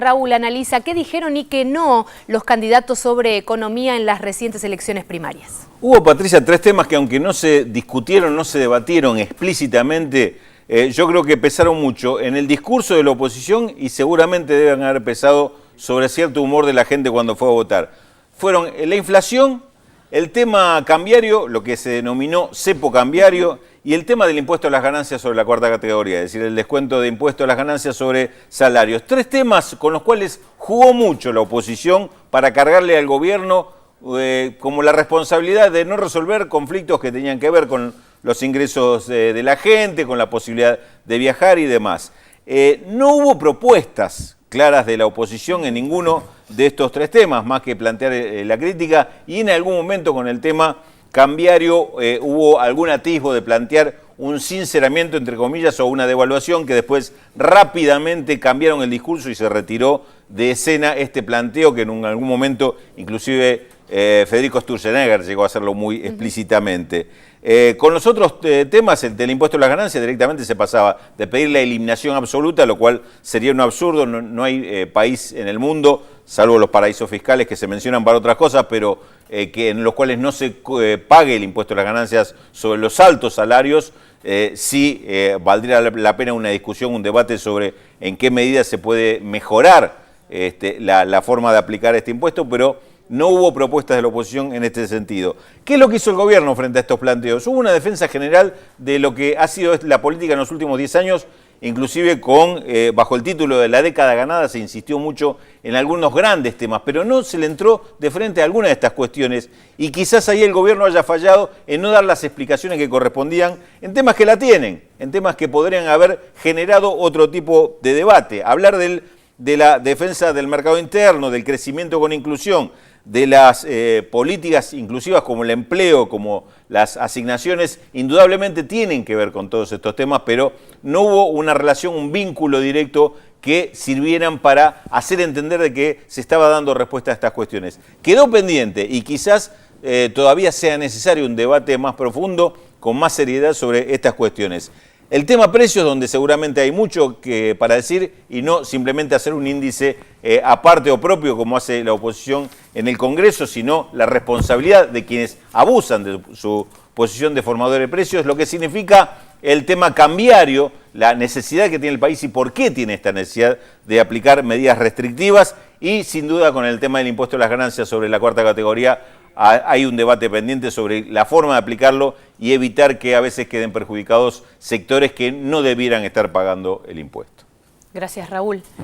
Raúl analiza qué dijeron y qué no los candidatos sobre economía en las recientes elecciones primarias. Hubo, Patricia, tres temas que aunque no se discutieron, no se debatieron explícitamente, yo creo que pesaron mucho en el discurso de la oposición y seguramente deben haber pesado sobre cierto humor de la gente cuando fue a votar. Fueron la inflación, el tema cambiario, lo que se denominó cepo cambiario, y el tema del impuesto a las ganancias sobre la cuarta categoría, es decir, el descuento de impuesto a las ganancias sobre salarios. Tres temas con los cuales jugó mucho la oposición para cargarle al gobierno como la responsabilidad de no resolver conflictos que tenían que ver con los ingresos de la gente, con la posibilidad de viajar y demás. No hubo propuestas claras de la oposición en ninguno de estos tres temas, más que plantear la crítica, y en algún momento con el tema cambiario hubo algún atisbo de plantear un sinceramiento, entre comillas, o una devaluación que después rápidamente cambiaron el discurso y se retiró de escena este planteo que en algún momento inclusive Federico Sturzenegger llegó a hacerlo muy explícitamente. Con los otros temas, el del impuesto a las ganancias, directamente se pasaba de pedir la eliminación absoluta, lo cual sería un absurdo. No hay país en el mundo, salvo los paraísos fiscales que se mencionan para otras cosas, pero en los cuales no se pague el impuesto a las ganancias sobre los altos salarios. Sí valdría la pena una discusión, un debate sobre en qué medida se puede mejorar la forma de aplicar este impuesto, pero no hubo propuestas de la oposición en este sentido. ¿Qué es lo que hizo el gobierno frente a estos planteos? Hubo una defensa general de lo que ha sido la política en los últimos 10 años, inclusive bajo el título de la década ganada se insistió mucho en algunos grandes temas, pero no se le entró de frente a alguna de estas cuestiones y quizás ahí el gobierno haya fallado en no dar las explicaciones que correspondían en temas que la tienen, en temas que podrían haber generado otro tipo de debate. Hablar de la defensa del mercado interno, del crecimiento con inclusión, de las políticas inclusivas como el empleo, como las asignaciones, indudablemente tienen que ver con todos estos temas, pero no hubo una relación, un vínculo directo que sirvieran para hacer entender de que se estaba dando respuesta a estas cuestiones. Quedó pendiente y quizás todavía sea necesario un debate más profundo, con más seriedad sobre estas cuestiones. El tema precios, donde seguramente hay mucho para decir y no simplemente hacer un índice aparte o propio como hace la oposición en el Congreso, sino la responsabilidad de quienes abusan de su posición de formador de precios, lo que significa el tema cambiario, la necesidad que tiene el país y por qué tiene esta necesidad de aplicar medidas restrictivas y sin duda con el tema del impuesto a las ganancias sobre la cuarta categoría hay un debate pendiente sobre la forma de aplicarlo y evitar que a veces queden perjudicados sectores que no debieran estar pagando el impuesto. Gracias, Raúl.